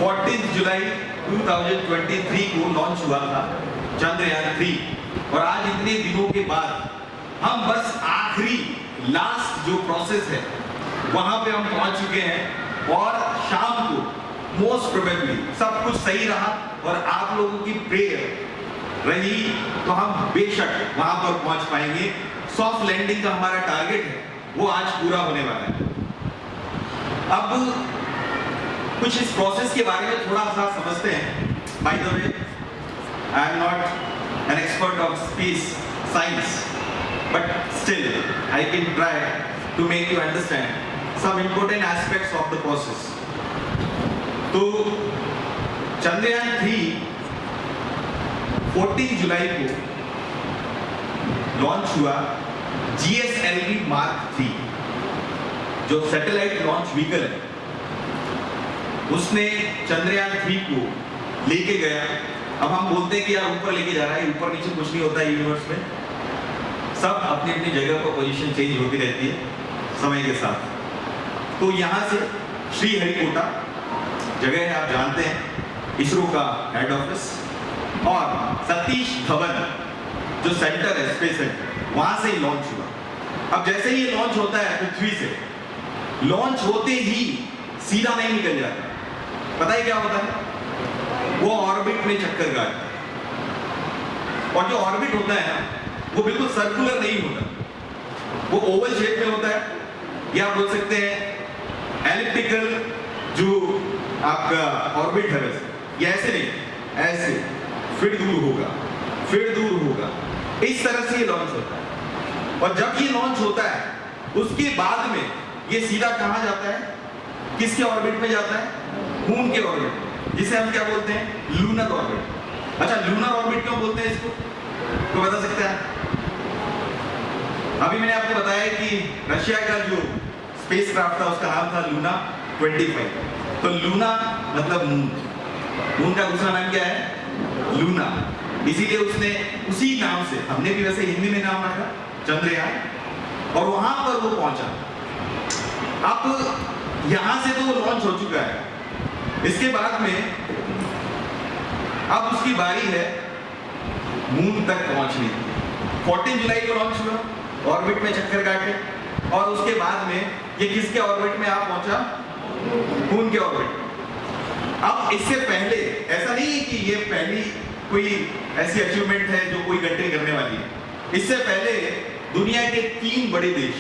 14 जुलाई 2023 को लॉन्च हुआ था चंद्रयान 3 और आज इतने दिनों के बाद हम बस आखिरी लास्ट जो प्रोसेस है वहां पे हम पहुंच चुके हैं और शाम को मोस्ट प्रोबेबली सब कुछ सही रहा और आप लोगों की प्रेयर रही तो हम बेशक वहां पर पहुंच पाएंगे। सॉफ्ट लैंडिंग का हमारा टारगेट है वो आज पूरा होने वाला है। अब कुछ इस प्रोसेस के बारे में थोड़ा सा समझते हैं। By the way, I am not an expert of space science, but still I can try to make you understand some important aspects of the process. तो चंद्रयान 3 14 जुलाई को लॉन्च हुआ GSLV Mark 3 जो सैटेलाइट लॉन्च व्हीकल है उसने चंद्रयान 3 को लेके गया। अब हम बोलते हैं कि यार ऊपर लेके जा रहा है, ऊपर नीचे कुछ नहीं होता है यूनिवर्स में, सब अपनी अपनी जगह पर पोजीशन चेंज होती रहती है समय के साथ। तो यहाँ से श्रीहरिकोटा जगह है, आप जानते हैं, इसरो का हेड ऑफिस, और सतीश धवन जो सेंटर है स्पेस सेंटर, वहां से ही लॉन्च हुआ। अब जैसे ही ये लॉन्च होता है पृथ्वी से, लॉन्च होते ही सीधा नहीं निकल जाता, पता है क्या होता है? वो ऑर्बिट में चक्कर काटता है। और जो ऑर्बिट होता है ना वो बिल्कुल सर्कुलर नहीं होता, वो ओवल शेप में होता है, या आप बोल सकते हैं एलिप्टिकल जो आपका ऑर्बिट है वैसे, या ऐसे नहीं, ऐसे फिर दूर होगा, फिर दूर होगा, इस तरह से ये लॉन्च होता है। और जब ये लॉन्च होता है उसके बाद में ये सीधा कहां जाता है? किसके ऑर्बिट में जाता है? मून के ऑर्बिट, जिसे हम क्या बोलते हैं? Lunar orbit. अच्छा, लूनर ऑर्बिट क्यों बोलते हैं इसको, तो बता सकता है? अभी मैंने आपको बताया कि रशिया का जो स्पेस क्राफ्ट था उसका नाम था लूना 25। तो लूना मतलब मून, मून का दूसरा नाम क्या है? लूना, इसीलिए उसने उसी नाम से, हमने भी वैसे हिंदी में नाम रखा चंद्रयान, और वहां पर वो पहुंचा। अब यहां से तो वो लॉन्च हो चुका है, इसके बाद में अब उसकी बारी है मून तक पहुंचने की। 14 जुलाई को लॉन्च हुआ, ऑर्बिट में चक्कर काटे, और उसके बाद में ये किसके ऑर्बिट में आप पहुंचा? मून के ऑर्बिट। अब इससे पहले ऐसा नहीं है कि ये पहली कोई ऐसी अचीवमेंट है जो कोई कंट्री करने वाली है। इससे पहले दुनिया के 3 बड़े देश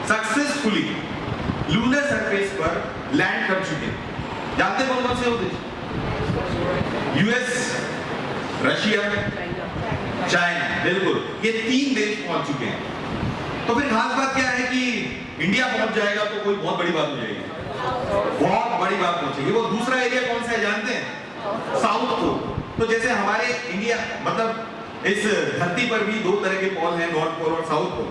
सक्सेसफुली लूनर सरफेस पर लैंड कर चुके हैं। जानते कौन कौन से वो देश? यूएस, रशिया, चाइना, बिल्कुल, ये 3 देश पहुंच चुके हैं। तो फिर खास बात क्या है कि इंडिया पहुंच जाएगा तो कोई बहुत बड़ी बात हो जाएगी, बहुत बड़ी बात पहुंचेगी। वो दूसरा एरिया कौन सा है जानते हैं? South pole. तो जैसे हमारे इंडिया, मतलब इस धरती पर भी 2 तरह के पोल हैं, नॉर्थ पोल और साउथ पोल,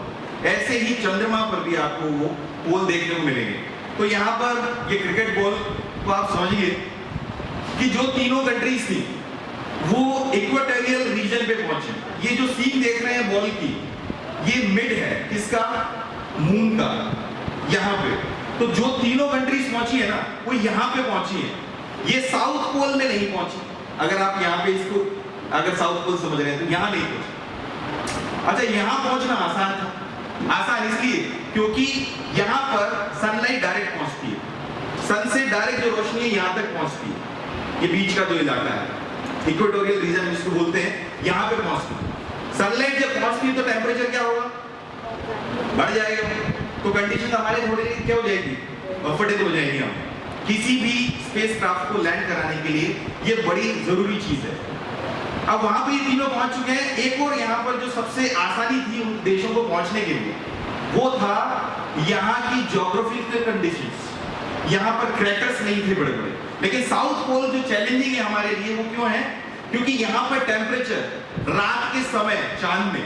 ऐसे ही चंद्रमा पर भी आपको वो पोल देखने को मिलेंगे। तो यहाँ पर ये क्रिकेट बॉल को आप समझिए कि जो तीनों कंट्रीज थी वो इक्वेटोरियल रीजन पे पहुंचे। ये जो सीन देख रहे हैं बॉल की, ये मिड है किसका? मून का, यहाँ पे। तो जो तीनों कंट्रीज पहुंची है ना वो यहाँ पे पहुंची है, ये साउथ पोल में नहीं पहुंची। अगर आप यहाँ पे इसको अगर साउथ पोल समझ रहे हैं तो यहाँ नहीं पहुंची। अच्छा, यहाँ पहुंचना आसान था। आसान इसलिए क्योंकि यहाँ पर सनलाइट डायरेक्ट पहुंचती है, सन से डायरेक्ट जो रोशनी है यहाँ तक पहुंचती है। ये बीच का जो इलाका है इक्वेटोरियल रीजन जिसको बोलते हैं, यहाँ पे पहुंचती है। सनलाइट जब पहुंचती है तो टेम्परेचर क्या होगा? बढ़ जाएगा। तो कंडीशन हमारे थोड़ी क्या हो जाएगी? कंफर्टेबल हो जाएंगे हम किसी भी स्पेस क्राफ्ट को लैंड कराने के लिए। ये बड़ी जरूरी चीज है। अब वहां पे ये तीनों पहुंच चुके हैं। एक और यहाँ पर जो सबसे आसानी थी उन देशों को पहुंचने के लिए वो था यहाँ की ज्योग्राफिकल कंडीशंस। यहाँ पर क्रैकर्स नहीं थे बड़े बड़े, लेकिन साउथ पोल जो चैलेंजिंग है हमारे लिए वो क्यों है? क्योंकि यहाँ पर टेम्परेचर रात के समय चांद में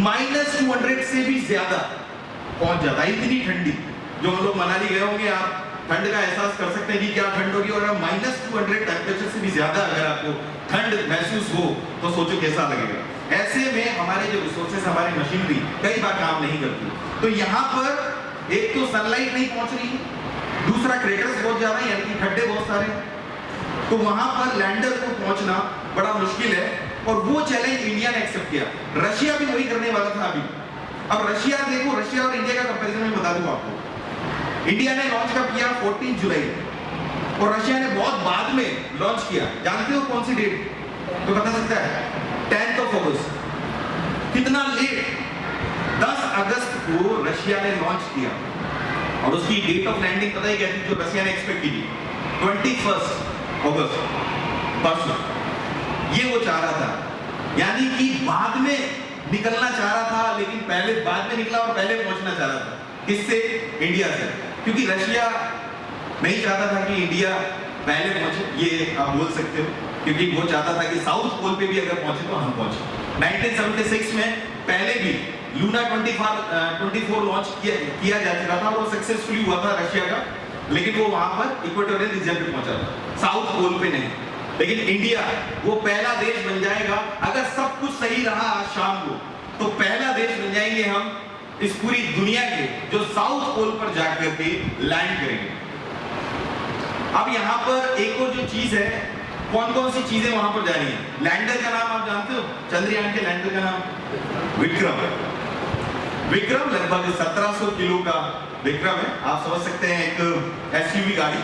-200 से भी ज्यादा पहुंच जाता है। इतनी ठंडी, जो हम लोग मनाली गए होंगे आप ठंड का एहसास कर सकते हैं कि क्या ठंड होगी। और -200 टेम्परेचर से भी ज्यादा अगर आपको ठंड महसूस हो तो सोचो कैसा लगेगा। ऐसे में हमारे जो रिसोर्सेस, हमारी मशीनरी कई बार काम नहीं करती। तो यहाँ पर एक तो सनलाइट नहीं पहुंच रही, दूसरा क्रेटर्स बहुत ज्यादा है, यानी कि खड्डे बहुत सारे हैं, तो वहां पर लैंडर को पहुंचना बड़ा मुश्किल है, और वो चैलेंज इंडिया ने एक्सेप्ट किया। रशिया भी वही करने वाला था अभी। अब रशिया देखो, रशिया और इंडिया का कंपैरिजन मैं बता दूं आपको। इंडिया ने लॉन्च कब किया? 14 जुलाई, और रशिया ने बहुत बाद में लॉन्च किया। जानते हो कौन सी डेट? तो बता सकता है? 10 अगस्त। कितना लेट? 10 अगस्त को रशिया ने लॉन्च किया, और उसकी डेट ऑफ लैंडिंग पता ही क्या थी जो रशिया ने एक्सपेक्ट की थी? 21 अगस्त, परसों। ये वो चाह रहा था, यानी कि बाद में निकलना चाह रहा था, लेकिन पहले बाद में निकला और पहले पहुंचना चाह रहा था। किससे? इंडिया से, क्योंकि रशिया नहीं चाहता था कि इंडिया पहले पहुंचे, ये आप बोल सकते हो, क्योंकि वो चाहता था कि साउथ पोल पे भी अगर पहुंचे तो हम पहुंचे। 1976 में पहले भी लूना 24 लॉन्च किया जा चुका था, और वो सक्सेसफुली हुआ था रशिया का, लेकिन वो वहां पर इक्वेटोरियल रीजन पे पहुंचा था, साउथ पोल पे नहीं। लेकिन इंडिया वो पहला देश बन जाएगा, अगर सब कुछ सही रहा आज शाम को, तो पहला देश बन जाएंगे हम इस पूरी दुनिया के जो साउथ पोल पर जाकर के लैंड करेंगे। अब यहाँ पर एक और जो चीज है, कौन कौन सी चीजें वहां पर जानी है? लैंडर का नाम आप जानते हो? चंद्रयान के लैंडर का नाम विक्रम। विक्रम लगभग 1700 किलो का विक्रम है। आप समझ सकते हैं एक एसयूवी गाड़ी,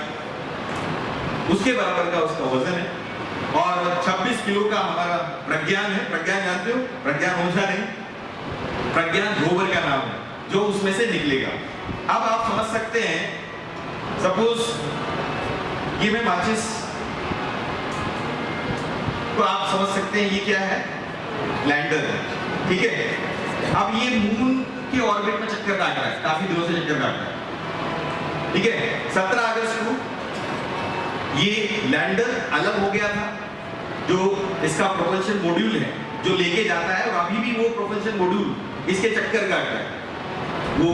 उसके बराबर का उसका वजन है, और 26 किलो का हमारा प्रज्ञान है। प्रज्ञान जानते हो? प्रज्ञान ओझा नहीं, प्रज्ञान रोवर का नाम है, जो उसमें से निकलेगा। अब आप समझ सकते हैं, सपोज ये मैं माचिस, तो आप समझ सकते हैं ये क्या है? लैंडर है, ठीक है। अब ये मून के ऑर्बिट में चक्कर काट रहा है, काफी दिनों से चक्कर काट रहा है, ठीक है। 17 अगस्त को ये लैंडर अलग हो गया था, जो इसका प्रोपल्शन मॉड्यूल है जो लेके जाता है, और अभी भी वो प्रोपल्शन मॉड्यूल इसके चक्कर काट रहा है। वो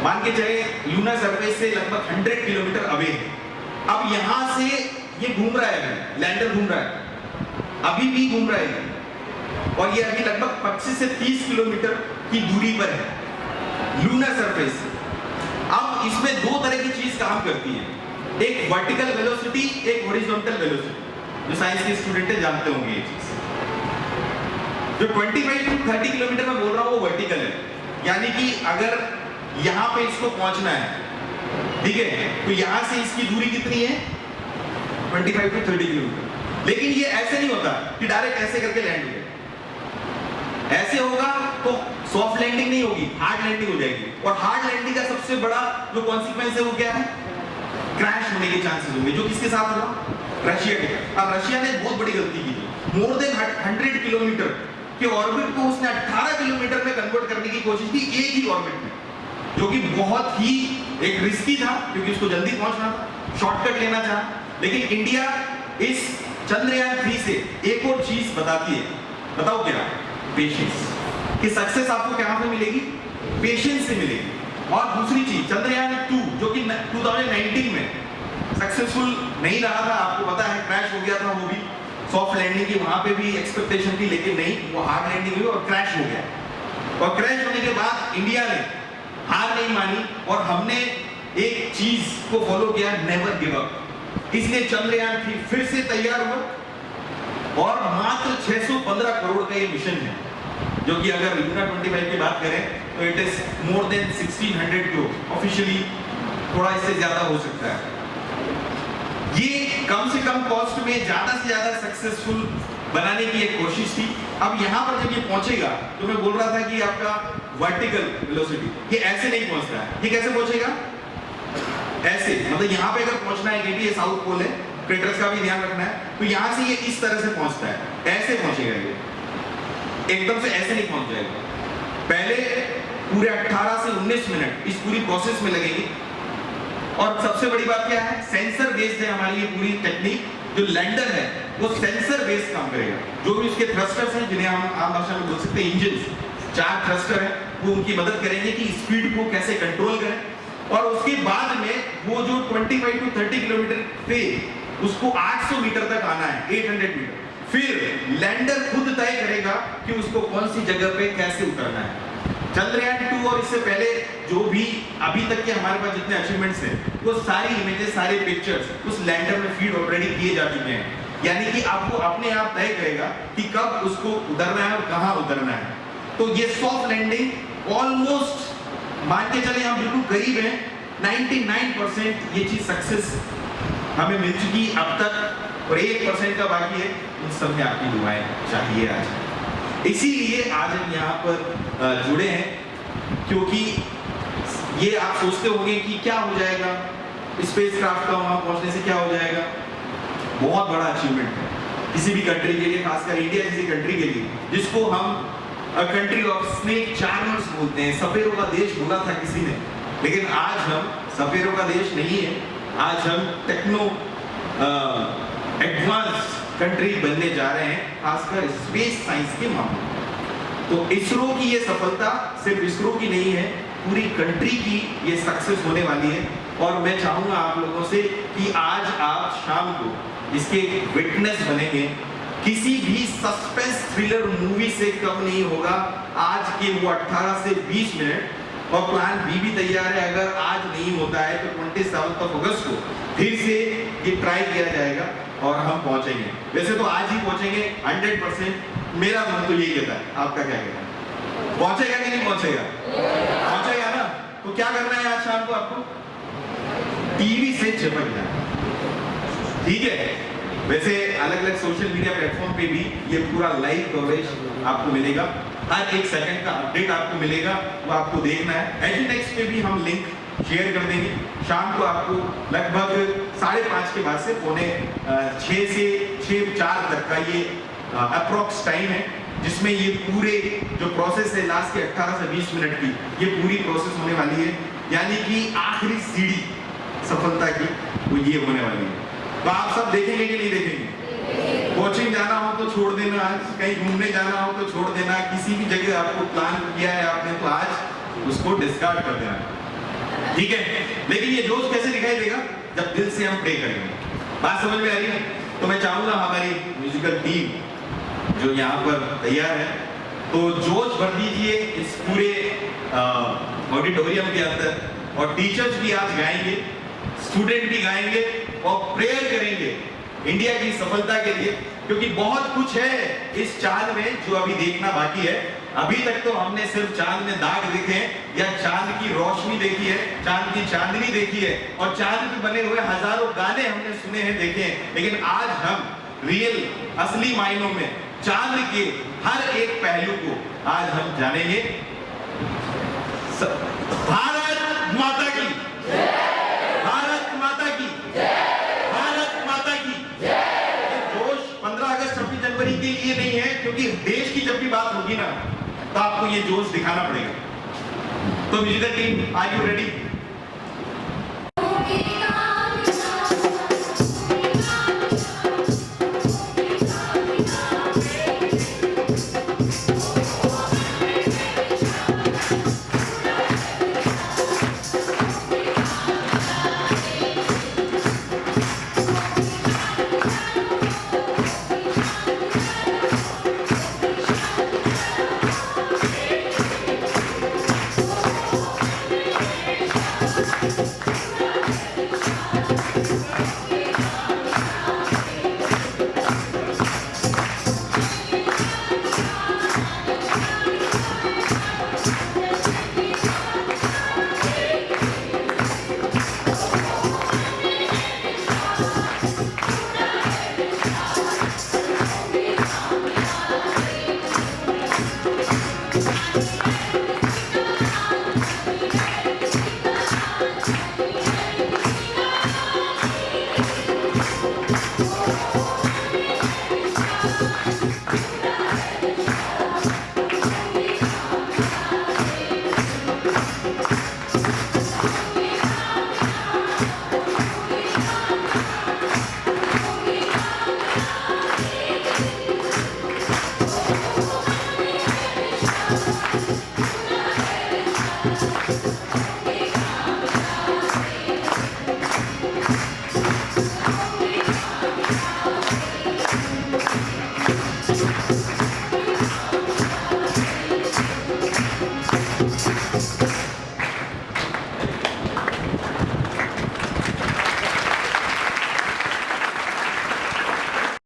मान के चले लूना सरफेस से लगभग 100 किलोमीटर अवे है। अब यहां से ये घूम रहा है, लैंडर घूम रहा है, अभी भी घूम रहा है, और ये अभी लगभग 25 से 30 किलोमीटर की दूरी पर है लूना सरफेस से। अब इसमें दो तरह की चीज काम करती है, एक वर्टिकल वेलोसिटी, एक हॉरिजॉन्टल वेलोसिटी। जो साइंस के स्टूडेंट है जानते होंगे ये चीज। जो 25 से 30 किलोमीटर में बोल रहा हूं वो वर्टिकल है, यानी कि अगर यहां पे इसको पहुंचना है, ठीक है, तो यहां से इसकी दूरी कितनी है? 25 से 30 किलोमीटर। लेकिन ये ऐसे नहीं होता कि डायरेक्ट ऐसे करके लैंड हो जाए। ऐसे होगा तो सॉफ्ट लैंडिंग नहीं होगी, हार्ड लैंडिंग हो जाएगी, और हार्ड लैंडिंग का सबसे बड़ा जो कॉन्सिक्वेंस है वो क्या है? क्रैश होने के चांसेस होंगे, जो किसके साथ हुआ? रशिया के। अब रशिया ने बहुत बड़ी गलती की थी, मोर देन 100 किलोमीटर के ऑर्बिट को उसने 18 किलोमीटर में कन्वर्ट करने की कोशिश की, एक ही ऑर्बिट में, जो कि बहुत ही एक रिस्की था, क्योंकि उसको जल्दी पहुंचना था, शॉर्टकट लेना चाहा। लेकिन इंडिया इस चंद्रयान 3 से एक और चीज बताती है, बताओ क्या? पेशेंस। कि सक्सेस आपको कहां से मिलेगी? पेशेंस से मिलेगी। और दूसरी चीज, चंद्रयान 2 जो कि 2019 में सक्सेसफुल नहीं रहा था, आपको पता है, क्रैश हो गया था, वो भी सॉफ्ट लैंडिंग की वहां पे भी एक्सपेक्टेशन थी, लेकिन नहीं, वो हार्ड लैंडिंग हुई और क्रैश हो गया। और क्रैश होने के बाद इंडिया ने हार नहीं मानी, और हमने एक चीज को फॉलो किया, नेवर गिव अप। इसलिए चंद्रयान 3 फिर से तैयार हुआ, और मात्र 615 करोड़ का ये मिशन है, जो कि अगर लूना 25 की बात करें तो it is more than 1600 crore. Officially थोड़ा इससे ज्यादा हो सकता है। ये कम से कम कॉस्ट में ज्यादा से ज्यादा सक्सेसफुल बनाने की एक कोशिश थी। अब यहाँ पर जब ये पहुंचेगा, तो मैं बोल रहा था कि आपका वर्टिकल वेलोसिटी, ये ऐसे नहीं पहुंचता है। ये कैसे पहुंचेगा? ऐसे, मतलब यहाँ पे अगर पहुंचना है, क्योंकि ये साउथ पोल है, क्रेटर्स का भी ध्यान रखना है, तो यहाँ से ये इस तरह से पहुंचता है, ऐसे पहुंचेगा ये, एकदम से ऐसे नहीं पहुंच जाएगा। पहले पूरे 18 से 19 मिनट इस पूरी प्रोसेस में लगेगी। और सबसे बड़ी बात क्या है? सेंसर बेस्ड है हमारी ये पूरी टेक्निक। जो लैंडर है वो सेंसर बेस्ड काम करेगा। जो भी उसके थ्रस्टर्स हैं, जिन्हें हम आम भाषा में बोल सकते हैं इंजन, 4 थ्रस्टर हैं, वो उनकी मदद करेंगे कि स्पीड को कैसे कंट्रोल करें। और उसके बाद में वो जो 25 से 30 किलोमीटर पे उसको 800 मीटर तक आना है, 800 मीटर। फिर लैंडर खुद तय करेगा कि उसको कौन सी जगह पे कैसे उतरना है। चंद्रयान 2 और इससे पहले जो भी अभी तक के हमारे पास जितने अचीवमेंट्स हैं वो सारी इमेजेस, सारे पिक्चर्स उस लैंडर में फीड ऑलरेडी किए जा चुके हैं। यानी कि आपको अपने आप तय करेगा कि कब उसको उतरना है और कहाँ उतरना है। तो ये सॉफ्ट लैंडिंग ऑलमोस्ट मान के चले हम बिल्कुल करीब हैं, 99% ये चीज सक्सेस हमें मिल चुकी अब तक और 1% का बाकी है। उन सब में आपकी दुआएं चाहिए आज। इसीलिए आज हम यहाँ पर जुड़े हैं, क्योंकि ये आप सोचते होंगे कि क्या हो जाएगा स्पेसक्राफ्ट का वहां पहुंचने से, क्या हो जाएगा। बहुत बड़ा अचीवमेंट है किसी भी कंट्री के लिए, खासकर इंडिया जैसी कंट्री के लिए जिसको हम कंट्री ऑफ स्नेक चार्मर्स बोलते हैं। सपेरों का देश बोला था किसी ने, लेकिन आज हम सपेरों का देश नहीं है। आज हम टेक्नो एडवांस कंट्री बनने जा रहे हैं, खासकर स्पेस साइंस के मामले में। तो इसरो की ये सफलता सिर्फ इसरो की नहीं है, पूरी कंट्री की ये सक्सेस होने वाली है। और मैं चाहूंगा आप लोगों से कि आज आप शाम को इसके विटनेस बनेंगे। किसी भी सस्पेंस थ्रिलर मूवी से कम नहीं होगा आज के वो 18 से 20 मिनट। और प्लान बी भी तैयार है, अगर आज नहीं होता है तो 27 अगस्त को फिर से ये ट्राई किया जाएगा और हम पहुंचेंगे। वैसे तो आज ही पहुंचेंगे 100%, मेरा मन तो यही कहता है। आपका क्या कहता है, पहुंचेगा कि नहीं पहुंचेगा? पहुंचेगा ना। तो क्या करना है आज शाम को आपको? टीवी से चिपक जाना, ठीक है। वैसे अलग अलग सोशल मीडिया प्लेटफॉर्म पे भी ये पूरा लाइव कवरेज आपको मिलेगा, हर एक सेकंड का अपडेट आपको मिलेगा, वो आपको देखना है। एजुटेक्स पे भी हम लिंक शेयर कर देंगे। शाम को आपको लगभग 5:30 के बाद से 5:45 से 6:04 तक का ये अप्रॉक्स टाइम है, जिसमें ये पूरे जो प्रोसेस है लास्ट के 18 से 20 मिनट की, ये पूरी प्रोसेस होने वाली है। यानी कि आखिरी सीढ़ी सफलता की वो ये होने वाली है। तो आप सब देखेंगे कि नहीं देखेंगे? कोचिंग जाना हो तो छोड़ देना, आज कहीं घूमने जाना हो तो छोड़ देना, किसी भी जगह आपको प्लान किया है आपने तो आज उसको डिस्कार्ड कर देना, ठीक है। लेकिन ये जोश कैसे दिखाई देगा? जब दिल से हम प्रे करेंगे। बात समझ में आ रही है? तो मैं चाहूंगा हमारी म्यूजिकल टीम जो यहाँ पर तैयार है, तो जोश भर दीजिए इस पूरे ऑडिटोरियम के अंदर। और टीचर्स भी आज गाएंगे, स्टूडेंट भी गाएंगे और प्रेयर करेंगे इंडिया की सफलता के लिए, क्योंकि बहुत कुछ है इस चांद में जो अभी देखना बाकी है। अभी तक तो हमने सिर्फ चांद में दाग देखे हैं या चांद की रोशनी देखी है, चांद की चांदनी देखी है और चांद पे बने हुए हजारों गाने हमने सुने हैं, देखे हैं। लेकिन आज हम रियल असली मायनों में चांद के हर एक पहलू को आज हम जानेंगे। भारत माता की, भारत माता की, भारत माता की। ये जोश 15 अगस्त 26 जनवरी के लिए नहीं है, क्योंकि देश की जब भी बात होगी ना तो आपको ये जोश दिखाना पड़ेगा। तो musical team, are you ready?